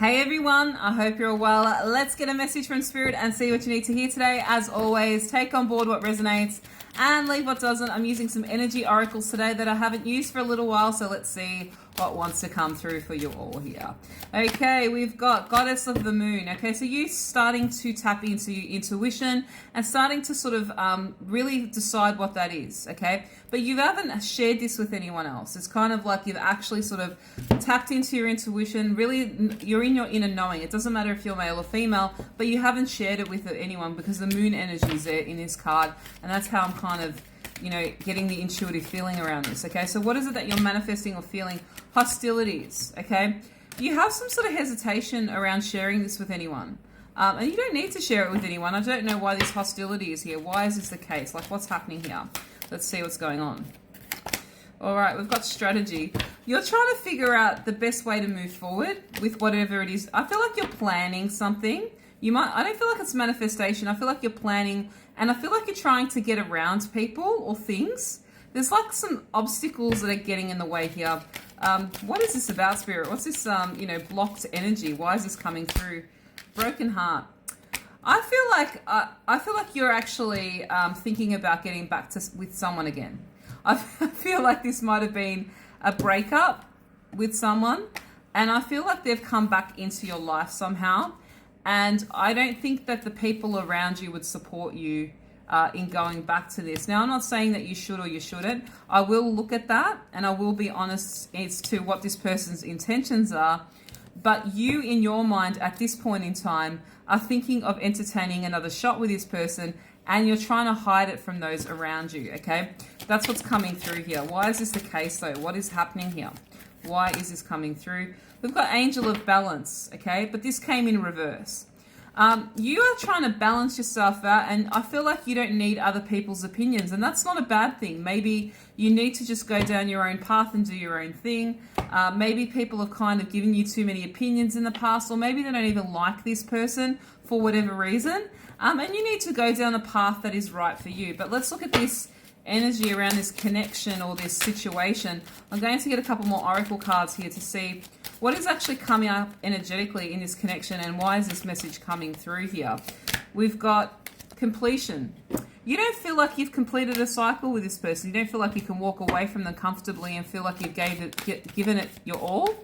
Hey everyone, I hope you're all well. Let's get a message from Spirit and see what you need to hear today. As always, take on board what resonates and leave what doesn't. I'm using some energy oracles today that I haven't used for a little while, so let's see what wants to come through for you all here. Okay, we've got Goddess of the Moon. Okay, so you starting to tap into your intuition and starting to sort of really decide what that is, okay? But you haven't shared this with anyone else. It's kind of like you've actually sort of tapped into your intuition. Really, you're in your inner knowing. It doesn't matter if you're male or female, but you haven't shared it with anyone because the moon energy is there in this card. And that's how I'm kind of, getting the intuitive feeling around this, okay? So what is it that you're manifesting or feeling? Hostilities, okay? You have some sort of hesitation around sharing this with anyone. And you don't need to share it with anyone. I don't know why this hostility is here. Why is this the case? Like, what's happening here? Let's see what's going on. All right, we've got strategy. You're trying to figure out the best way to move forward with whatever it is. I feel like you're planning something. I don't feel like it's manifestation. I feel like you're planning, and I feel like you're trying to get around people or things. There's like some obstacles that are getting in the way here. What is this about, Spirit? What's this, blocked energy? Why is this coming through? Broken heart. I feel like you're actually thinking about getting back with someone again. I feel like this might have been a breakup with someone, and I feel like they've come back into your life somehow. And I don't think that the people around you would support you in going back to this. Now, I'm not saying that you should or you shouldn't. I will look at that and I will be honest as to what this person's intentions are. But you, in your mind, at this point in time, are thinking of entertaining another shot with this person, and you're trying to hide it from those around you, okay? That's what's coming through here. Why is this the case, though? What is happening here? Why is this coming through? We've got Angel of Balance, okay? But this came in reverse. You are trying to balance yourself out, and I feel like you don't need other people's opinions, and that's not a bad thing. Maybe you need to just go down your own path and do your own thing. Maybe people have kind of given you too many opinions in the past, or maybe they don't even like this person for whatever reason, and you need to go down a path that is right for you. But let's look at this energy around this connection or this situation. I'm going to get a couple more oracle cards here to see what is actually coming up energetically in this connection, and why is this message coming through here. We've got completion. You don't feel like you've completed a cycle with this person. You don't feel like you can walk away from them comfortably and feel like you've given it your all.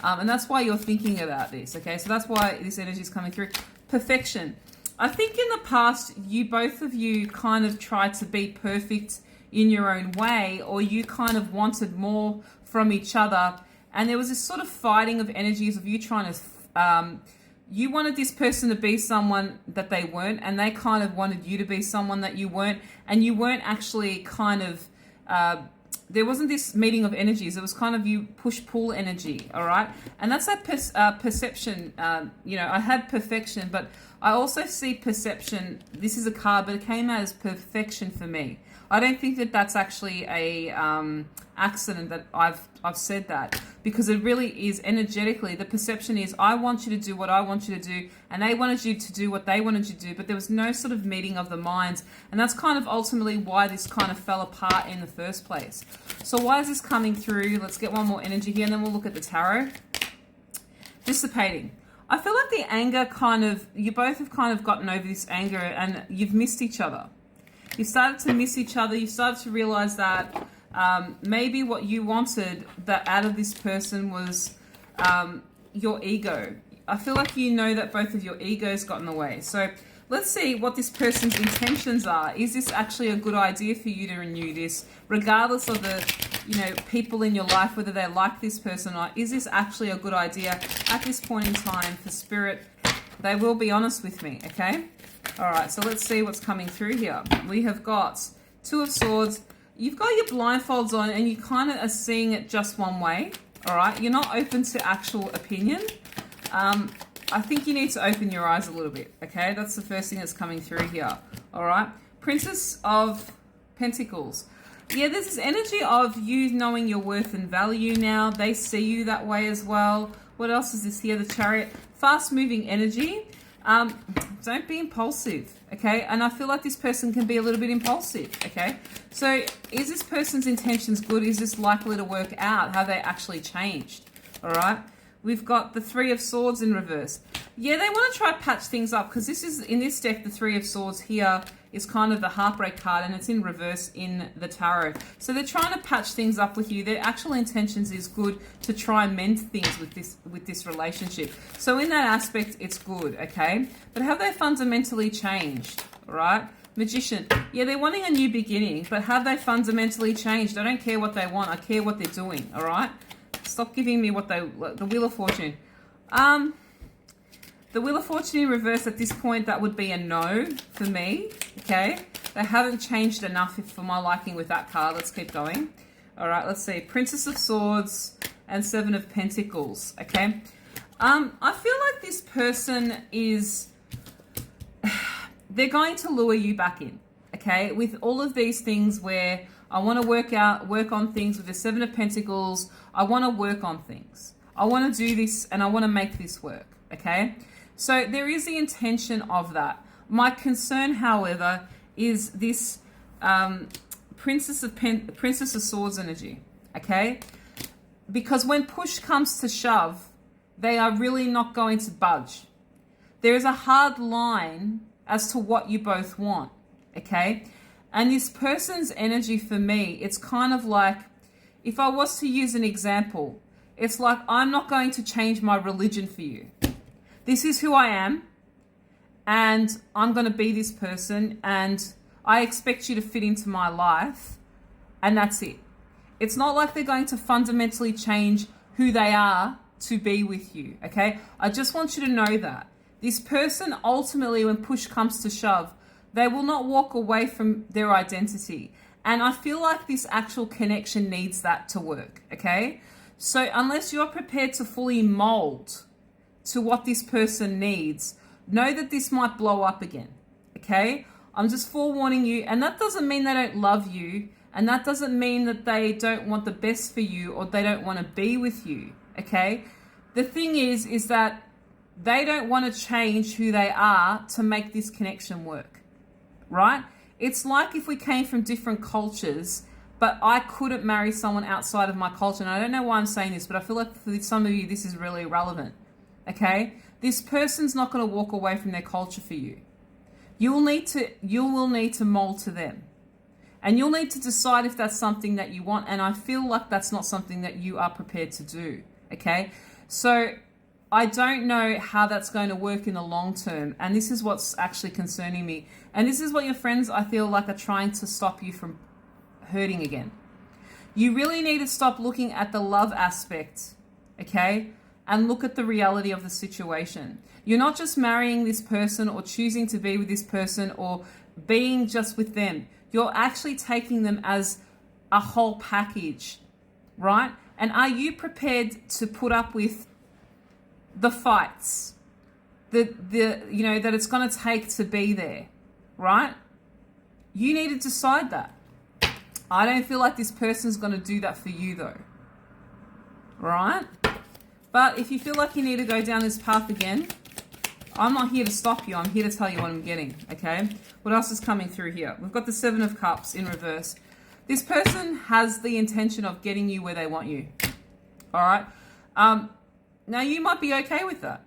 And that's why you're thinking about this, okay? So that's why this energy is coming through. Perfection. I think in the past, both of you kind of tried to be perfect in your own way, or you kind of wanted more from each other. And there was this sort of fighting of energies of you trying to, you wanted this person to be someone that they weren't, and they kind of wanted you to be someone that you weren't, and you weren't actually kind of, there wasn't this meeting of energies. It was kind of you push-pull energy, all right? And that's that perception. I had perfection, but I also see perception. This is a card, but it came out as perfection for me. I don't think that that's actually a accident that I've said that, because it really is energetically. The perception is, I want you to do what I want you to do, and they wanted you to do what they wanted you to do, but there was no sort of meeting of the minds, and that's kind of ultimately why this kind of fell apart in the first place. So why is this coming through? Let's get one more energy here, and then we'll look at the tarot. Dissipating. I feel like the anger you both have kind of gotten over this anger, and you've missed each other. You started to miss each other. You started to realize that maybe what you wanted out of this person was your ego. I feel like that both of your egos got in the way. So let's see what this person's intentions are. Is this actually a good idea for you to renew this, regardless of the people in your life, whether they like this person or not? Is this actually a good idea at this point in time for Spirit? They will be honest with me, okay? All right, so let's see what's coming through here. We have got Two of Swords. You've got your blindfolds on, and you kind of are seeing it just one way, all right? You're not open to actual opinion. I think you need to open your eyes a little bit, okay? That's the first thing that's coming through here, all right? Princess of Pentacles. Yeah, there's this energy of you knowing your worth and value now. They see you that way as well. What else is this here? The Chariot. Fast-moving energy. Don't be impulsive, okay? And I feel like this person can be a little bit impulsive, okay? So is this person's intentions good? Is this likely to work out? Have they actually changed? All right? we've got the Three of Swords in reverse. Yeah, they want to try to patch things up because this is, in this deck, the Three of Swords here is kind of the heartbreak card and it's in reverse in the tarot. So they're trying to patch things up with you. Their actual intentions is good to try and mend things with this relationship. So in that aspect, it's good, okay? But have they fundamentally changed, all right? Magician. Yeah, they're wanting a new beginning, but have they fundamentally changed? I don't care what they want. I care what they're doing, all right? Stop giving me the Wheel of Fortune. The Wheel of Fortune in reverse at this point, that would be a no for me, okay? They haven't changed enough for my liking with that card. Let's keep going. All right, let's see. Princess of Swords and Seven of Pentacles, okay? I feel like this person is... they're going to lure you back in, okay? With all of these things where I want to work on things with the Seven of Pentacles. I want to work on things. I want to do this and I want to make this work, okay? So there is the intention of that. My concern, however, is this Princess of Swords energy, okay? Because when push comes to shove, they are really not going to budge. There is a hard line as to what you both want, okay? And this person's energy for me, it's kind of like, if I was to use an example, it's like, I'm not going to change my religion for you. This is who I am, and I'm going to be this person, and I expect you to fit into my life, and that's it. It's not like they're going to fundamentally change who they are to be with you, okay? I just want you to know that. This person, ultimately, when push comes to shove, they will not walk away from their identity. And I feel like this actual connection needs that to work, okay? So unless you're prepared to fully mold to what this person needs, know that this might blow up again, okay? I'm just forewarning you. And that doesn't mean they don't love you. And that doesn't mean that they don't want the best for you or they don't want to be with you, okay? The thing is that they don't want to change who they are to make this connection work, right? It's like if we came from different cultures, but I couldn't marry someone outside of my culture. And I don't know why I'm saying this, but I feel like for some of you, this is really relevant, okay? This person's not going to walk away from their culture for you. You will need to mold to them. And you'll need to decide if that's something that you want. And I feel like that's not something that you are prepared to do, okay? So I don't know how that's going to work in the long term. And this is what's actually concerning me. And this is what your friends, I feel like, are trying to stop you from hurting again. You really need to stop looking at the love aspect, okay? And look at the reality of the situation. You're not just marrying this person or choosing to be with this person or being just with them. You're actually taking them as a whole package, right? And are you prepared to put up with the fights, that it's going to take to be there, right? You need to decide that. I don't feel like this person's going to do that for you though, right? But if you feel like you need to go down this path again, I'm not here to stop you. I'm here to tell you what I'm getting, okay? What else is coming through here? We've got the Seven of Cups in reverse. This person has the intention of getting you where they want you, all right? Now, you might be okay with that.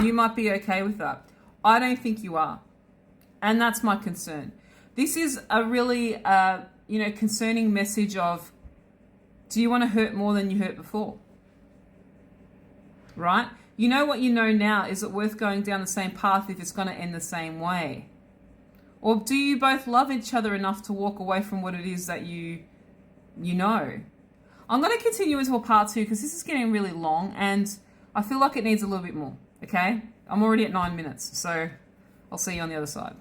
You might be okay with that. I don't think you are. And that's my concern. This is a really, concerning message of, do you want to hurt more than you hurt before? Right? You know what you know now. Is it worth going down the same path if it's going to end the same way? Or do you both love each other enough to walk away from what it is that you know? I'm going to continue into a part 2 because this is getting really long and I feel like it needs a little bit more, okay? I'm already at 9 minutes, so I'll see you on the other side.